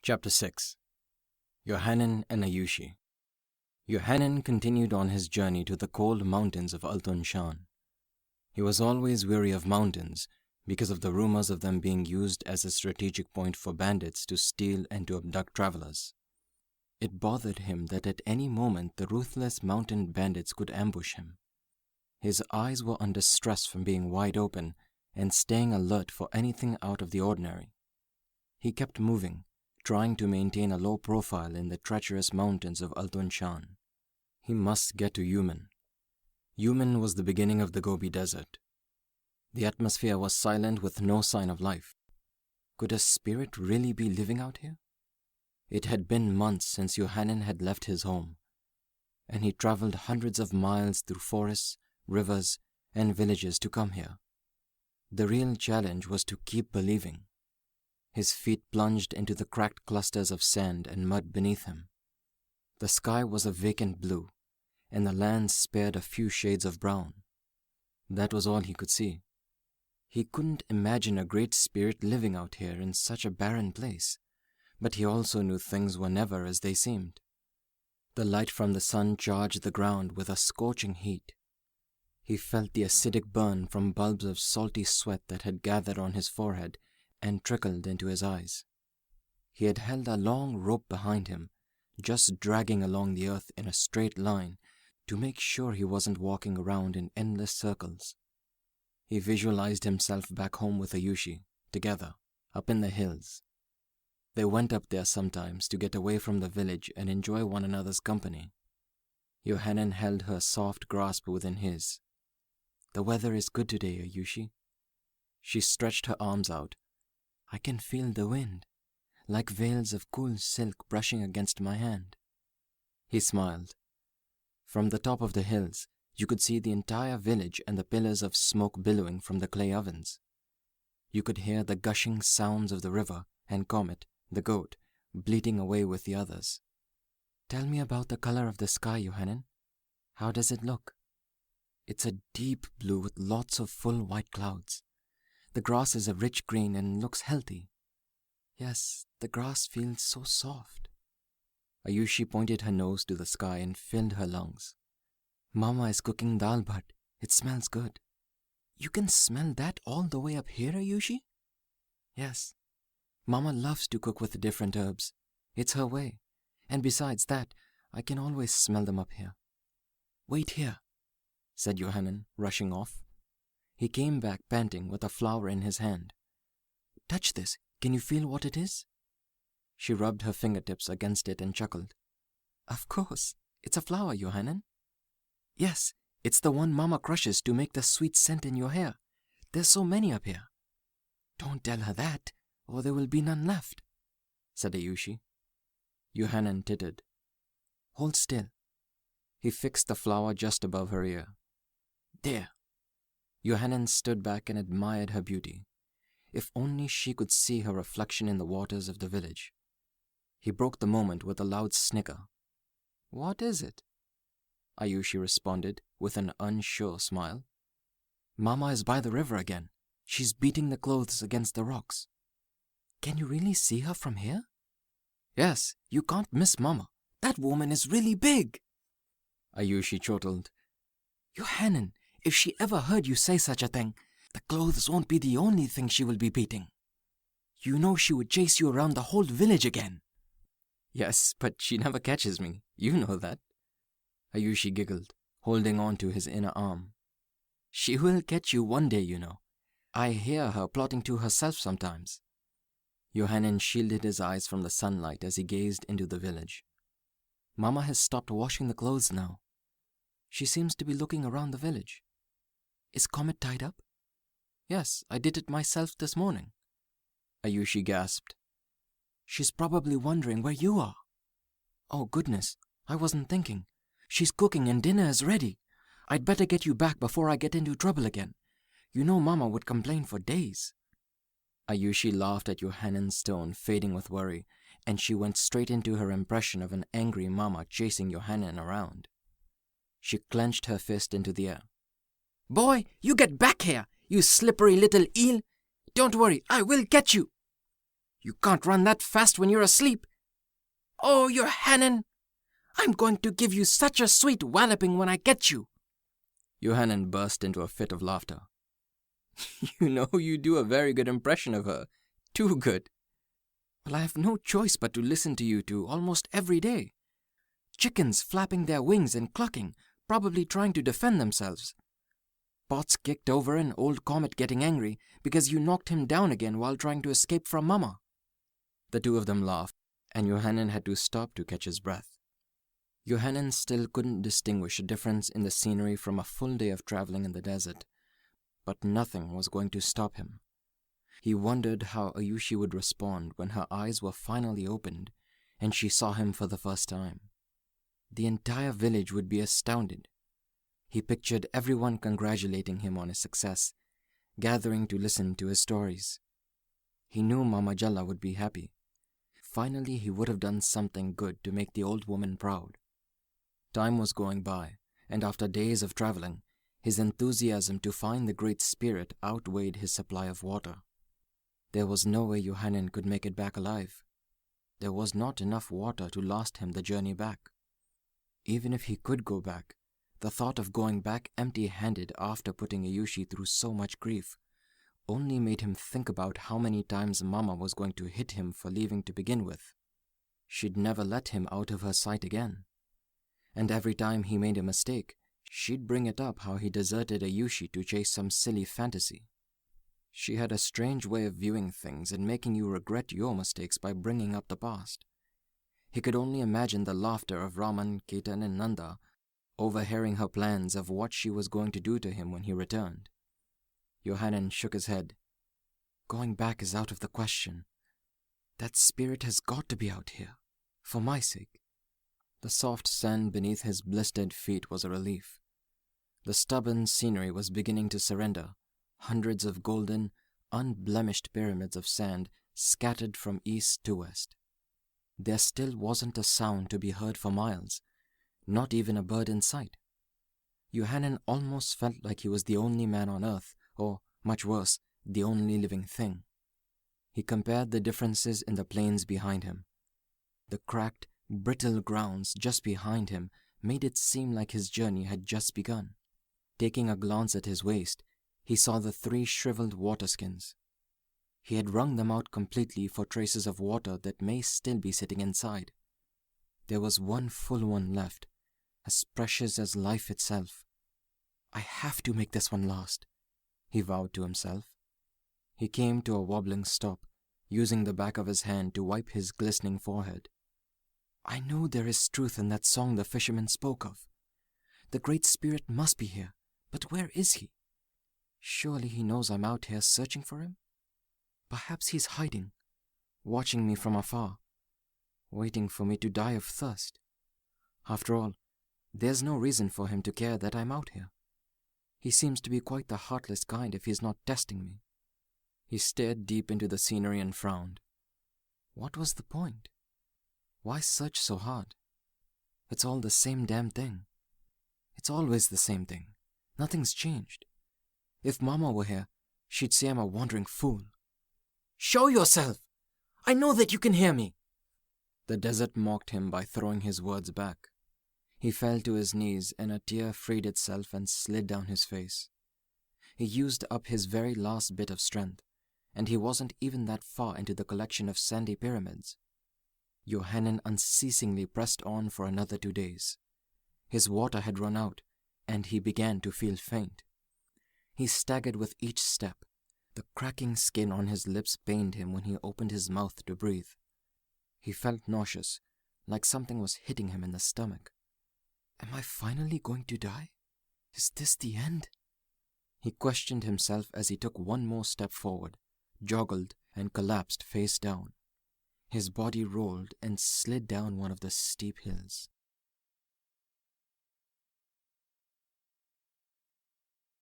Chapter 6. Yohanan and Ayushi. Yohanan continued on his journey to the cold mountains of Altun Shan. He was always weary of mountains because of the rumors of them being used as a strategic point for bandits to steal and to abduct travelers. It bothered him that at any moment the ruthless mountain bandits could ambush him. His eyes were under stress from being wide open and staying alert for anything out of the ordinary. He kept moving, trying to maintain a low profile in the treacherous mountains of Altun Shan. He must get to Yumen. Yumen was the beginning of the Gobi Desert. The atmosphere was silent with no sign of life. Could a spirit really be living out here? It had been months since Yohanan had left his home, and he traveled hundreds of miles through forests, rivers, and villages to come here. The real challenge was to keep believing. His feet plunged into the cracked clusters of sand and mud beneath him. The sky was a vacant blue, and the land spared a few shades of brown. That was all he could see. He couldn't imagine a great spirit living out here in such a barren place, but he also knew things were never as they seemed. The light from the sun charged the ground with a scorching heat. He felt the acidic burn from bulbs of salty sweat that had gathered on his forehead and trickled into his eyes. He had held a long rope behind him, just dragging along the earth in a straight line to make sure he wasn't walking around in endless circles. He visualized himself back home with Ayushi, together, up in the hills. They went up there sometimes to get away from the village and enjoy one another's company. Yohanan held her soft grasp within his. "The weather is good today, Ayushi." She stretched her arms out. "I can feel the wind, like veils of cool silk brushing against my hand." He smiled. From the top of the hills, you could see the entire village and the pillars of smoke billowing from the clay ovens. You could hear the gushing sounds of the river and Comet, the goat, bleating away with the others. "Tell me about the color of the sky, Yohanan. How does it look?" "It's a deep blue with lots of full white clouds. The grass is a rich green and looks healthy." "Yes, the grass feels so soft." Ayushi pointed her nose to the sky and filled her lungs. "Mama is cooking dal bhat. It smells good." "You can smell that all the way up here, Ayushi?" "Yes. Mama loves to cook with different herbs. It's her way. And besides that, I can always smell them up here." "Wait here," said Yohanan, rushing off. He came back panting with a flower in his hand. "Touch this. Can you feel what it is?" She rubbed her fingertips against it and chuckled. "Of course. It's a flower, Yohanan." "Yes, it's the one Mama crushes to make the sweet scent in your hair. There's so many up here." "Don't tell her that, or there will be none left," said Ayushi. Yohanan tittered. "Hold still." He fixed the flower just above her ear. "There." Yohanan stood back and admired her beauty. If only she could see her reflection in the waters of the village. He broke the moment with a loud snicker. "What is it?" Ayushi responded with an unsure smile. "Mama is by the river again. She's beating the clothes against the rocks." "Can you really see her from here?" "Yes, you can't miss Mama. That woman is really big." Ayushi chortled. "Yohanan, if she ever heard you say such a thing, the clothes won't be the only thing she will be beating. You know she would chase you around the whole village again." "Yes, but she never catches me. You know that." Ayushi giggled, holding on to his inner arm. "She will catch you one day, you know. I hear her plotting to herself sometimes." Yohanan shielded his eyes from the sunlight as he gazed into the village. "Mama has stopped washing the clothes now. She seems to be looking around the village." "Is Comet tied up?" "Yes, I did it myself this morning." Ayushi gasped. "She's probably wondering where you are." "Oh goodness, I wasn't thinking. She's cooking and dinner is ready. I'd better get you back before I get into trouble again. You know Mama would complain for days." Ayushi laughed at Yohanan's tone fading with worry, and she went straight into her impression of an angry Mama chasing Yohanan around. She clenched her fist into the air. "Boy, you get back here, you slippery little eel! Don't worry, I will catch you!" You can't run that fast when you're asleep. Oh, Johannan! I'm going to give you such a sweet walloping when I get you. Johannan burst into a fit of laughter. You know, you do a very good impression of her. Too good. Well, I have no choice but to listen to you two almost every day. Chickens flapping their wings and clucking, probably trying to defend themselves. Pots kicked over and old Comet getting angry because you knocked him down again while trying to escape from Mama. The two of them laughed, and Johannan had to stop to catch his breath. Johannan still couldn't distinguish a difference in the scenery from a full day of traveling in the desert, but nothing was going to stop him. He wondered how Ayushi would respond when her eyes were finally opened and she saw him for the first time. The entire village would be astounded. He pictured everyone congratulating him on his success, gathering to listen to his stories. He knew Mama Jalla would be happy. Finally, he would have done something good to make the old woman proud. Time was going by, and after days of traveling, his enthusiasm to find the Great Spirit outweighed his supply of water. There was no way Johannan could make it back alive. There was not enough water to last him the journey back. Even if he could go back, the thought of going back empty-handed after putting Ayushi through so much grief only made him think about how many times Mama was going to hit him for leaving to begin with. She'd never let him out of her sight again. And every time he made a mistake, she'd bring it up how he deserted Ayushi to chase some silly fantasy. She had a strange way of viewing things and making you regret your mistakes by bringing up the past. He could only imagine the laughter of Raman, Ketan and Nanda, overhearing her plans of what she was going to do to him when he returned. Johannan shook his head. Going back is out of the question. That spirit has got to be out here, for my sake. The soft sand beneath his blistered feet was a relief. The stubborn scenery was beginning to surrender, hundreds of golden, unblemished pyramids of sand scattered from east to west. There still wasn't a sound to be heard for miles, not even a bird in sight. Johannan almost felt like he was the only man on earth, or, much worse, the only living thing. He compared the differences in the plains behind him. The cracked, brittle grounds just behind him made it seem like his journey had just begun. Taking a glance at his waist, he saw the 3 shriveled water skins. He had wrung them out completely for traces of water that may still be sitting inside. There was one full one left, as precious as life itself. I have to make this one last, he vowed to himself. He came to a wobbling stop, using the back of his hand to wipe his glistening forehead. I know there is truth in that song the fisherman spoke of. The Great Spirit must be here, but where is he? Surely he knows I'm out here searching for him? Perhaps he's hiding, watching me from afar, waiting for me to die of thirst. After all, there's no reason for him to care that I'm out here. He seems to be quite the heartless kind if he's not testing me. He stared deep into the scenery and frowned. What was the point? Why search so hard? It's all the same damn thing. It's always the same thing. Nothing's changed. If Mama were here, she'd say I'm a wandering fool. Show yourself! I know that you can hear me! The desert mocked him by throwing his words back. He fell to his knees and a tear freed itself and slid down his face. He used up his very last bit of strength, and he wasn't even that far into the collection of sandy pyramids. Johannan unceasingly pressed on for another 2 days. His water had run out, and he began to feel faint. He staggered with each step. The cracking skin on his lips pained him when he opened his mouth to breathe. He felt nauseous, like something was hitting him in the stomach. Am I finally going to die? Is this the end? He questioned himself as he took one more step forward, joggled and collapsed face down. His body rolled and slid down one of the steep hills.